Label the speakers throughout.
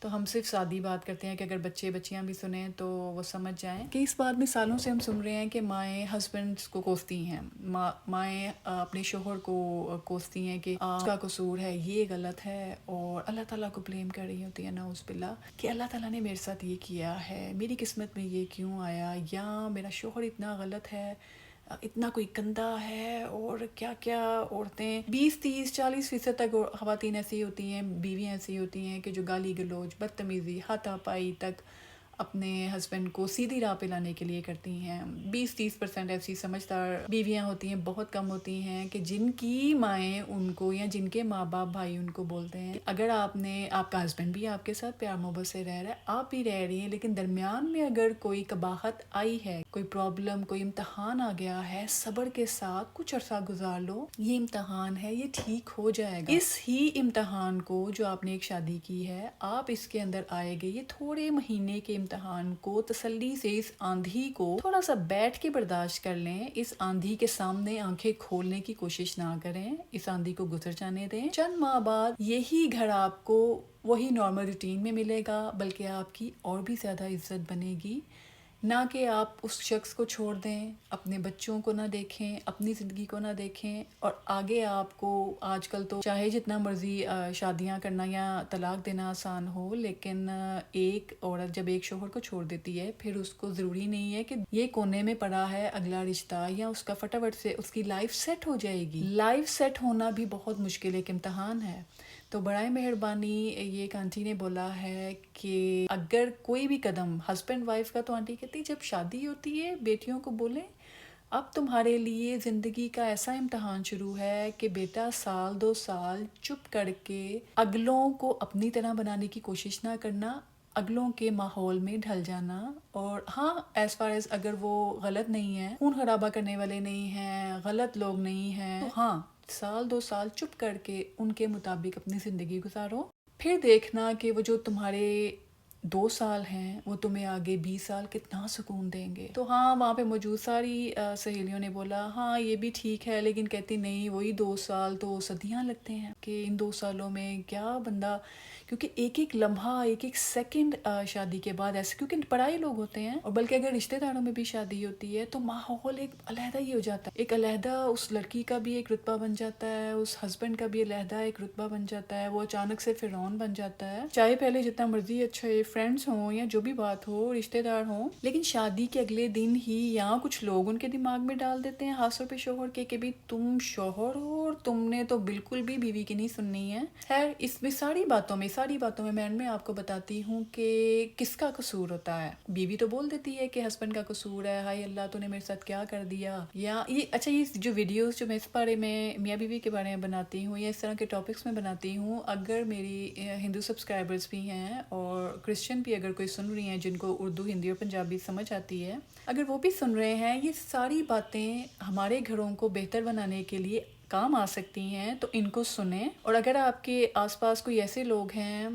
Speaker 1: تو ہم صرف سادی بات کرتے ہیں کہ اگر بچے بچیاں بھی سنیں تو وہ سمجھ جائیں کہ اس بات میں سالوں سے ہم سن رہے ہیں کہ مائیں ہسبینڈس کو کوستی ہیں، مائیں اپنے شوہر کو کوستی ہیں کہ آپ کا قصور ہے، یہ غلط ہے، اور اللہ تعالیٰ کو بلیم کر رہی ہوتی ہے نعوذ باللہ کہ اللہ تعالیٰ نے میرے ساتھ یہ کیا ہے، میری قسمت میں یہ کیوں آیا، یا میرا شوہر اتنا غلط ہے، اتنا کوئی گندا ہے، اور کیا کیا عورتیں 20 30 40% تک خواتین ایسی ہوتی ہیں، بیویاں ایسی ہوتی ہیں کہ جو گالی گلوچ، بدتمیزی، ہاتھا پائی تک اپنے ہسبینڈ کو سیدھی راہ پہ لانے کے لیے کرتی ہیں۔ 20 30% ایسی سمجھدار بیویاں ہوتی ہیں، بہت کم ہوتی ہیں کہ جن کی مائیں ان کو یا جن کے ماں باپ بھائی ان کو بولتے ہیں اگر آپ کا ہسبینڈ بھی آپ کے ساتھ پیار محبت سے رہ رہا ہے، آپ بھی رہ رہی ہیں، لیکن درمیان میں اگر کوئی قباحت آئی ہے، کوئی پرابلم، کوئی امتحان آ گیا ہے، صبر کے ساتھ کچھ عرصہ گزار لو، یہ امتحان ہے، یہ ٹھیک ہو جائے گا۔ اس ہی امتحان کو جو آپ نے ایک شادی کی ہے، آپ اس کے اندر آئے گے، یہ تھوڑے مہینے کے امتحان کو تسلی سے اس آندھی کو تھوڑا سا بیٹھ کے برداشت کر لیں، اس آندھی کے سامنے آنکھیں کھولنے کی کوشش نہ کریں، اس آندھی کو گزر جانے دیں۔ چند ماہ بعد یہی گھر آپ کو وہی نارمل روٹین میں ملے گا، بلکہ آپ کی اور بھی زیادہ عزت بنے گی، نہ کہ آپ اس شخص کو چھوڑ دیں، اپنے بچوں کو نہ دیکھیں، اپنی زندگی کو نہ دیکھیں، اور آگے آپ کو آج کل تو چاہے جتنا مرضی شادیاں کرنا یا طلاق دینا آسان ہو، لیکن ایک عورت جب ایک شوہر کو چھوڑ دیتی ہے، پھر اس کو ضروری نہیں ہے کہ یہ کونے میں پڑا ہے اگلا رشتہ یا اس کا فٹافٹ سے اس کی لائف سیٹ ہو جائے گی۔ لائف سیٹ ہونا بھی بہت مشکل ایک امتحان ہے۔ تو برائے مہربانی، یہ ایک آنٹی نے بولا ہے کہ اگر کوئی بھی قدم ہسبینڈ وائف کا، تو آنٹی کہتی جب شادی ہوتی ہے بیٹیوں کو بولیں اب تمہارے لیے زندگی کا ایسا امتحان شروع ہے کہ بیٹا 1 2 سال چپ کر کے اگلوں کو اپنی طرح بنانے کی کوشش نہ کرنا، اگلوں کے ماحول میں ڈھل جانا، اور ہاں ایز فار ایز اگر وہ غلط نہیں ہیں، خون خرابہ کرنے والے نہیں ہیں، غلط لوگ نہیں ہیں، تو ہاں 1 2 سال چپ کر کے ان کے مطابق اپنی زندگی گزارو، پھر دیکھنا کہ وہ جو تمہارے 2 سال ہیں وہ تمہیں آگے 20 سال کتنا سکون دیں گے۔ تو ہاں وہاں پہ موجود ساری سہیلیوں نے بولا ہاں یہ بھی ٹھیک ہے، لیکن کہتی نہیں، وہی 2 سال تو صدیاں لگتے ہیں کہ ان 2 سالوں میں کیا بندہ، کیونکہ ایک ایک لمحہ، ایک ایک سیکنڈ شادی کے بعد ایسے، کیونکہ پڑھائی لوگ ہوتے ہیں، اور بلکہ اگر رشتہ داروں میں بھی شادی ہوتی ہے تو ماحول ایک علیحدہ ہی ہو جاتا ہے، ایک علیحدہ اس لڑکی کا بھی ایک رتبہ بن جاتا ہے، اس ہسبینڈ کا بھی علیحدہ ایک رتبہ بن جاتا ہے، وہ اچانک سے فرعون بن جاتا ہے، چاہے پہلے جتنا مرضی اچھے فرینڈس ہوں یا جو بھی بات ہو، رشتہ دار ہوں، لیکن شادی کے اگلے دن ہی یہاں کچھ لوگ ان کے دماغ میں ڈال دیتے ہیں خاص طور پہ شوہر کے کہ بھی تم شوہر ہو اور تم نے تو بالکل بھی بیوی کی نہیں سننی ہے۔ خیر اس میں ساری باتوں میں آپ کو بتاتی ہوں کہ کس کا قصور ہوتا ہے۔ بیوی تو بول دیتی ہے کہ ہسبینڈ کا قصور ہے، ہائے اللہ تو نے میرے ساتھ کیا کر دیا، یا یہ اچھا یہ جو ویڈیوز جو میں اس بارے میں میاں بیوی کے بارے میں بناتی ہوں یا اس طرح کے ٹاپکس میں بناتی ہوں، اگر میری ہندو سبسکرائبرز بھی ہیں اور کرسچن بھی اگر کوئی سن رہی ہیں جن کو اردو، ہندی اور پنجابی سمجھ آتی ہے، اگر وہ بھی سن رہے ہیں، یہ ساری باتیں ہمارے گھروں کو بہتر بنانے کے لیے کام آ سکتی ہیں، تو ان کو سنیں۔ اور اگر آپ کے آس پاس کوئی ایسے لوگ ہیں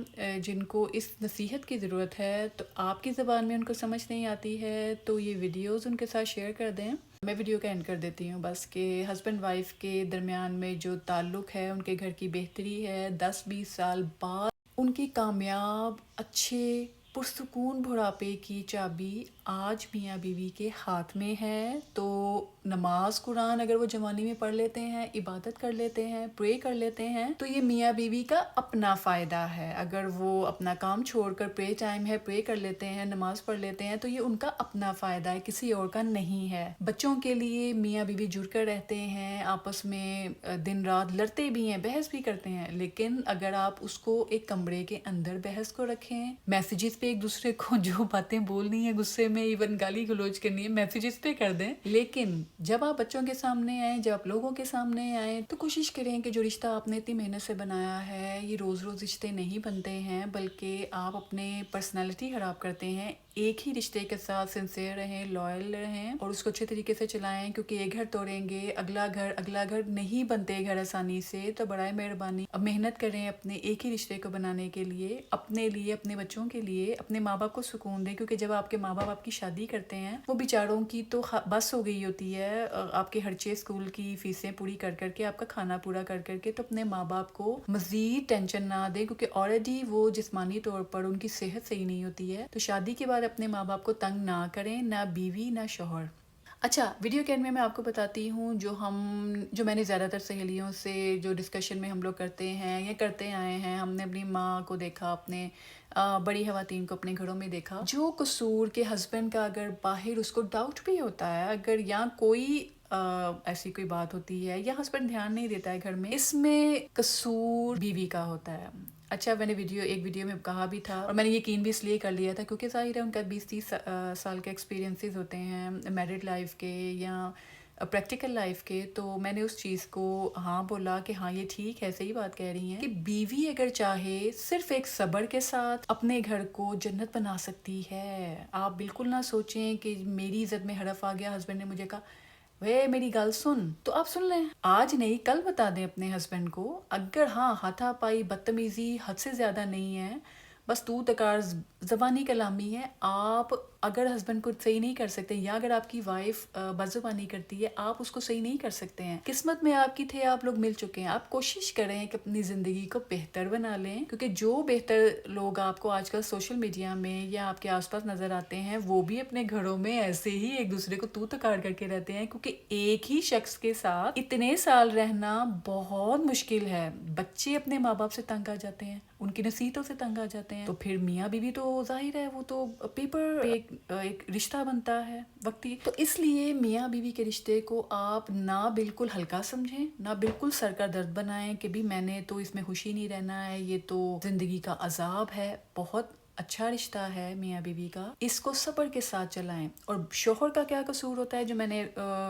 Speaker 1: جن کو اس نصیحت کی ضرورت ہے، تو آپ کی زبان میں ان کو سمجھ نہیں آتی ہے، تو یہ ویڈیوز ان کے ساتھ شیئر کر دیں۔ میں ویڈیو کا اینڈ کر دیتی ہوں بس، کہ ہسبینڈ وائف کے درمیان میں جو تعلق ہے، ان کے گھر کی بہتری ہے، 10 20 سال بعد ان کی کامیاب، اچھے، پرسکون بڑھاپے کی چابی آج میاں بیوی کے ہاتھ میں ہے۔ تو نماز قرآن اگر وہ جوانی میں پڑھ لیتے ہیں، عبادت کر لیتے ہیں، پرے کر لیتے ہیں، تو یہ میاں بیوی کا اپنا فائدہ ہے۔ اگر وہ اپنا کام چھوڑ کر پرے ٹائم ہے، پرے کر لیتے ہیں، نماز پڑھ لیتے ہیں، تو یہ ان کا اپنا فائدہ ہے، کسی اور کا نہیں ہے۔ بچوں کے لیے میاں بیوی جڑ کر رہتے ہیں، آپس میں دن رات لڑتے بھی ہیں، بحث بھی کرتے ہیں، لیکن اگر آپ اس کو ایک کمرے کے اندر بحث کو رکھیں، میسیجز پہ ایک دوسرے کو جو باتیں بولنی ہے، غصے میں ایون گالی گلوچ کرنی ہے، میسیجز پہ کر دیں، لیکن جب آپ بچوں کے سامنے آئیں، جب آپ لوگوں کے سامنے آئیں، تو کوشش کریں کہ جو رشتہ آپ نے اتنی محنت سے بنایا ہے، یہ روز روز رشتے نہیں بنتے ہیں، بلکہ آپ اپنے پرسنالٹی خراب کرتے ہیں ایک ہی رشتے کے ساتھ سنسیئر رہیں، لائل رہیں اور اس کو اچھے طریقے سے چلائیں، کیونکہ ایک گھر توڑیں گے اگلا گھر نہیں بنتے گھر آسانی سے. تو برائے مہربانی اب محنت کریں اپنے ایک ہی رشتے کو بنانے کے لیے، اپنے لیے، اپنے بچوں کے لیے، اپنے ماں باپ کو سکون دیں. کیونکہ جب آپ کے ماں باپ آپ کی شادی کرتے ہیں وہ بیچاروں کی تو بس ہو گئی ہوتی ہے آپ کے ہر چیز اسکول کی فیسیں پوری کر کر کے، آپ کا کھانا پورا کر کر کے. تو اپنے ماں باپ کو مزید ٹینشن نہ دیں، کیونکہ آلریڈی وہ جسمانی طور پر ان کی صحت صحیح نہیں ہوتی ہے. تو شادی کے بعد اپنے ماں باپ کو تنگ نہ کریں، نہ بیوی نہ شوہر. اچھا، ویڈیو کے اینڈ میں آپ کو بتاتی ہوں جو میں نے زیادہ تر سہیلیوں سے جو ڈسکشن میں ہم لوگ کرتے ہیں یا کرتے آئے ہیں. ہم نے اپنی ماں کو دیکھا، اپنے بڑی خواتین کو اپنے گھروں میں دیکھا. جو قصور کے ہسبینڈ کا اگر باہر اس کو ڈاؤٹ بھی ہوتا ہے، اگر یا کوئی ایسی کوئی بات ہوتی ہے یا ہسبینڈ دھیان نہیں دیتا ہے گھر میں، اس میں قصور بیوی کا ہوتا ہے. اچھا، میں نے ایک ویڈیو میں کہا بھی تھا اور میں نے یقین بھی اس لیے کر لیا تھا کیونکہ ظاہر ہے ان کا 20-30 سال کے ایکسپیرینسز ہوتے ہیں میرڈ لائف کے یا پریکٹیکل لائف کے. تو میں نے اس چیز کو ہاں بولا کہ ہاں یہ ٹھیک ہے، صحیح بات کہہ رہی ہیں کہ بیوی اگر چاہے صرف ایک صبر کے ساتھ اپنے گھر کو جنت بنا سکتی ہے. آپ بالکل نہ سوچیں کہ میری عزت میں حرف آ گیا، ہسبینڈ نے مجھے کہا وے میری گل سن، تو آپ سن لیں، آج نہیں کل بتا دیں اپنے ہسبینڈ کو. اگر ہاں ہاتھا پائی بدتمیزی حد سے زیادہ نہیں ہے، بس تو تکار زبانی کلامی ہے، آپ اگر ہسبینڈ کو صحیح نہیں کر سکتے یا اگر آپ کی وائف بد زبانی کرتی ہے، آپ اس کو صحیح نہیں کر سکتے ہیں. قسمت میں آپ کی تھے، آپ لوگ مل چکے ہیں. آپ کوشش کریں کہ اپنی زندگی کو بہتر بنا لیں، کیونکہ جو بہتر لوگ آپ کو آج کل سوشل میڈیا میں یا آپ کے آس پاس نظر آتے ہیں وہ بھی اپنے گھروں میں ایسے ہی ایک دوسرے کو تو تکار کر کے رہتے ہیں. کیونکہ ایک ہی شخص کے ساتھ اتنے سال رہنا بہت مشکل ہے. بچے اپنے ماں باپ سے تنگ آ جاتے ہیں، ان کی نصیحتوں سے تنگ آ جاتے ہیں. تو پھر میاں بیوی تو ظاہر ہے وہ تو پیپر پہ ایک رشتہ بنتا ہے وقتی. تو اس لیے میاں بیوی کے رشتے کو آپ نہ بالکل ہلکا سمجھیں، نہ بالکل سر کا درد بنائیں کہ بھی میں نے تو اس میں خوشی نہیں رہنا ہے، یہ تو زندگی کا عذاب ہے. بہت اچھا رشتہ ہے میاں بیوی کا، اس کو صبر کے ساتھ چلائیں. اور شوہر کا کیا قصور ہوتا ہے جو میں نے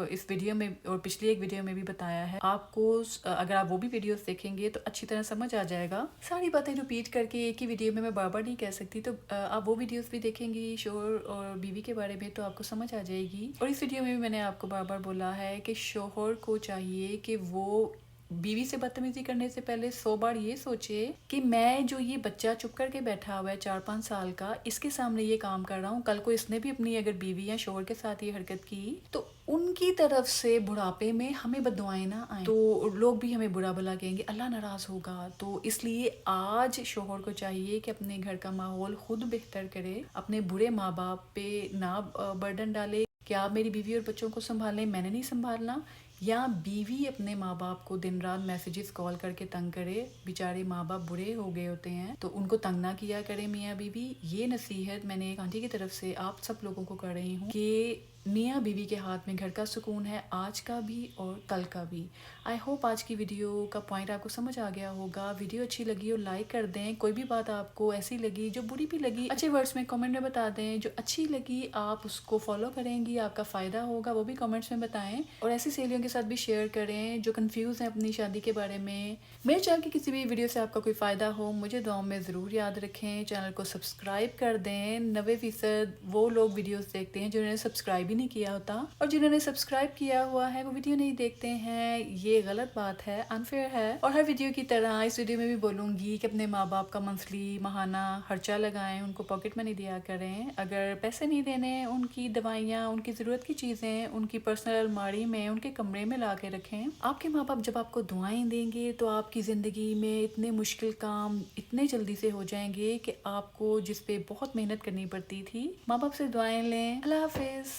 Speaker 1: اس ویڈیو میں اور پچھلی ایک ویڈیو میں بھی بتایا ہے. آپ کو اگر آپ وہ بھی ویڈیوز دیکھیں گے تو اچھی طرح سمجھ آ جائے گا. ساری باتیں ریپیٹ کر کے ایک ہی ویڈیو میں بار بار نہیں کہہ سکتی، تو آپ وہ ویڈیوز بھی دیکھیں گی شوہر اور بیوی کے بارے میں تو آپ کو سمجھ آ جائے گی. اور اس ویڈیو میں بھی میں نے آپ کو بار بار بولا ہے کہ شوہر کو چاہیے کہ وہ بیوی سے بدتمیزی کرنے سے پہلے 100 بار یہ سوچے کہ میں جو یہ بچہ چپ کر کے بیٹھا ہوا ہے 4-5 سال کا، اس کے سامنے یہ کام کر رہا ہوں، کل کو اس نے بھی اپنی اگر بیوی یا شوہر کے ساتھ یہ حرکت کی تو ان کی طرف سے بڑھاپے میں ہمیں بددعائیں نہ آئیں، تو لوگ بھی ہمیں برا بھلا کہیں گے، اللہ ناراض ہوگا. تو اس لیے آج شوہر کو چاہیے کہ اپنے گھر کا ماحول خود بہتر کرے، اپنے برے ماں باپ پہ نہ برڈن ڈالے کہ آپ میری بیوی اور بچوں کو سنبھالیں، میں نے نہیں سنبھالنا. یا بیوی اپنے ماں باپ کو دن رات میسیجز کال کر کے تنگ کرے. بیچارے ماں باپ برے ہو گئے ہوتے ہیں تو ان کو تنگ نہ کیا کرے میاں بیوی. یہ نصیحت میں نے ایک آنٹی کی طرف سے آپ سب لوگوں کو کر رہی ہوں کہ میاں بیوی کے ہاتھ میں گھر کا سکون ہے، آج کا بھی اور کل کا بھی. آئی ہوپ آج کی ویڈیو کا پوائنٹ آپ کو سمجھ آ گیا ہوگا. ویڈیو اچھی لگی ہو لائک کر دیں. کوئی بھی بات آپ کو ایسی لگی جو بری بھی لگی اچھے ورڈز میں کامنٹ میں بتا دیں. جو اچھی لگی آپ اس کو فالو کریں گی، آپ کا فائدہ ہوگا، وہ بھی کامنٹس میں بتائیں. اور ایسی سہیلیوں کے ساتھ بھی شیئر کریں جو کنفیوز ہیں اپنی شادی کے بارے میں. میرے چینل کی کسی بھی ویڈیو سے آپ کا کوئی فائدہ ہو مجھے دعاؤں میں ضرور یاد رکھیں. چینل کو سبسکرائب کر دیں. 90% وہ لوگ ویڈیوز دیکھتے ہیں جنہوں نے سبسکرائب ہی نہیں کیا ہوتا، اور جنہوں نے سبسکرائب کیا ہوا ہے وہ ویڈیو نہیں دیکھتے ہیں. یہ غلط بات ہے، انفیئر ہے. اور ہر ویڈیو کی طرح اس ویڈیو میں بھی بولوں گی کہ اپنے ماں باپ کا منتھلی ماہانہ خرچہ لگائیں، ان کو پاکٹ منی دیا کریں. اگر پیسے نہیں دینے، ان کی دوائیاں، ان کی ضرورت کی چیزیں ان کی پرسنل الماری میں، ان کے کمرے میں لا کے رکھیں. آپ کے ماں باپ جب آپ کو دعائیں دیں گے تو آپ کی زندگی میں اتنے مشکل کام اتنے جلدی سے ہو جائیں گے کہ آپ کو جس پہ بہت محنت کرنی پڑتی تھی. ماں باپ سے دعائیں لیں. اللہ حافظ.